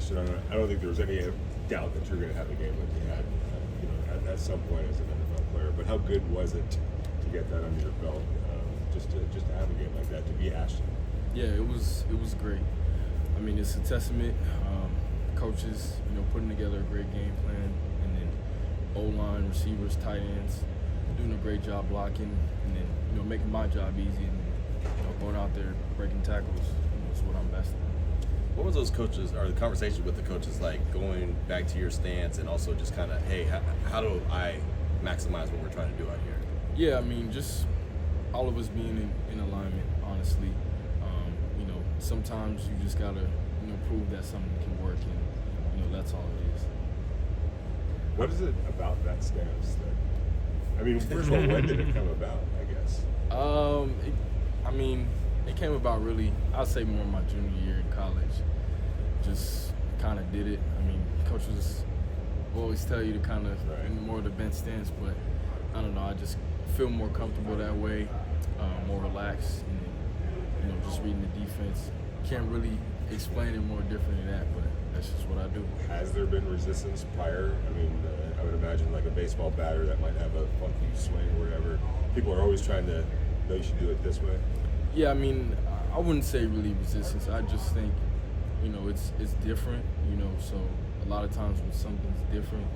Ashton, I don't think there was any doubt that you're going to have the game like you had, at some point as an NFL player. But how good was it to get that under your belt, just to have a game like that, to be Ashton? Yeah, it was great. I mean, it's a testament. Coaches, putting together a great game plan, and then O-line, receivers, tight ends, doing a great job blocking, and then making my job easy, and going out there breaking tackles is what I'm best at. What was those coaches, or the conversation with the coaches like, going back to your stance and also just kind of, hey, how do I maximize what we're trying to do out here? Yeah, I mean, just all of us being in alignment, honestly. Sometimes you just gotta, prove that something can work, and that's all it is. What is it about that stance first of all, when did it come about, I guess? It came about really, I'd say more my junior year in college. Just kind of did it. Coaches will always tell you to kind of in more of the bench stance, but I don't know, I just feel more comfortable that way, more relaxed, and just reading the defense. Can't really explain it more different than that, but that's just what I do. Has there been resistance prior? I would imagine like a baseball batter that might have a funky swing or whatever. People are always trying to, no, you should do it this way. Yeah, I wouldn't say really resistance. I just think, it's different, so a lot of times when something's different,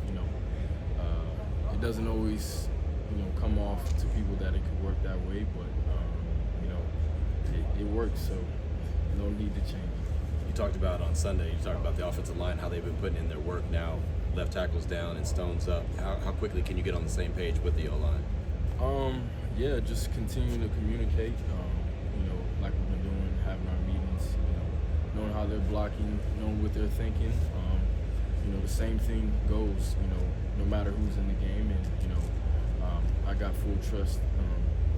it doesn't always, come off to people that it could work that way, but, it works, so no need to change. You talked about on Sunday, you talked about the offensive line, how they've been putting in their work now, left tackles down and Stone's up. How quickly can you get on the same page with the O-line? Yeah, just continuing to communicate, like we've been doing, having our meetings, knowing how they're blocking, knowing what they're thinking. The same thing goes, no matter who's in the game, and, I got full trust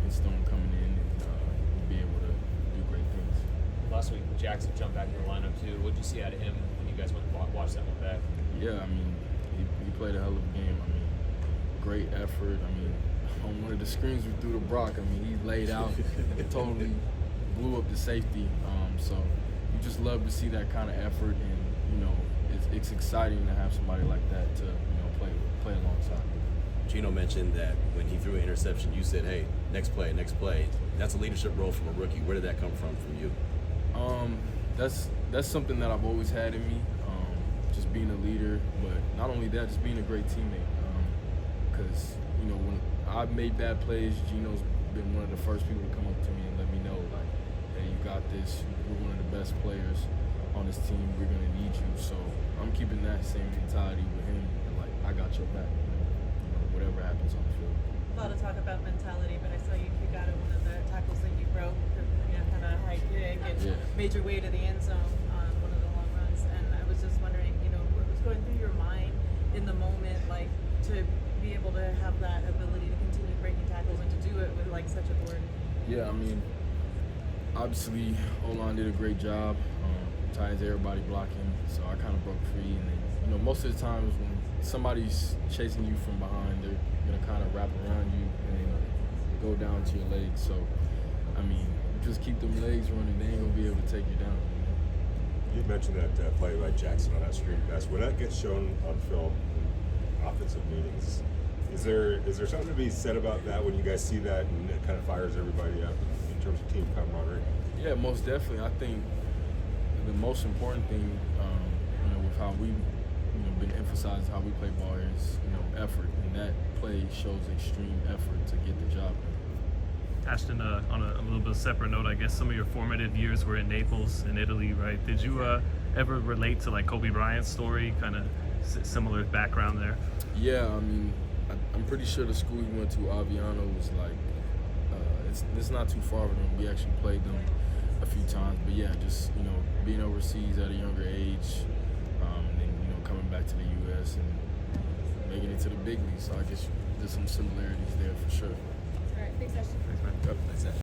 in Stone coming in and be able to do great things. Last week, Jackson jumped back in the lineup too. What did you see out of him when you guys went and watched that one back? Yeah, he played a hell of a game. Great effort. On one of the screens we threw to Brock, he laid out and totally blew up the safety. So you just love to see that kind of effort, and it's exciting to have somebody like that to play alongside. Gino mentioned that when he threw an interception, you said, hey, next play. That's a leadership role from a rookie. Where did that come from you? That's something that I've always had in me, just being a leader, but not only that, just being a great teammate. Because, when I've made bad plays, Gino's been one of the first people to come up to me and let me know, like, hey, you got this. You're one of the best players on this team. We're going to need you. So I'm keeping that same mentality with him, and, like, I got your back, whatever happens on the field. A lot of talk about mentality, but I saw you kick out of one of the tackles that you broke, kind of high kick, and made your way to the end zone on one of the long runs. And I was just wondering, what was going through your mind in the moment, like, to be able to have that ability to continue breaking tackles and to do it with, like, such authority? Yeah, obviously, O-line did a great job. Ties everybody blocking, so I kind of broke free. And then, most of the times when somebody's chasing you from behind, they're gonna kind of wrap around you and then go down to your legs. So, just keep them legs running. They ain't gonna be able to take you down. You mentioned that play by Jackson on that screen pass. When that gets shown on film in offensive meetings, is there something to be said about that when you guys see that and it kind of fires everybody up in terms of team camaraderie? Yeah, most definitely. I think the most important thing, with how we've been emphasized how we play ball is, effort, and that play shows extreme effort to get the job done. Ashton, on a little bit separate note, I guess some of your formative years were in Naples, in Italy, right? Did you ever relate to like Kobe Bryant's story, kind of similar background there? Yeah, I'm pretty sure the school he went to, Aviano, was like, it's not too far from them. We actually played them a few times, but yeah, just being overseas at a younger age, and then coming back to the U.S. and making it to the big leagues. So I guess there's some similarities there for sure. All right, thanks, Ashton. Thanks, man. Yep, that's it.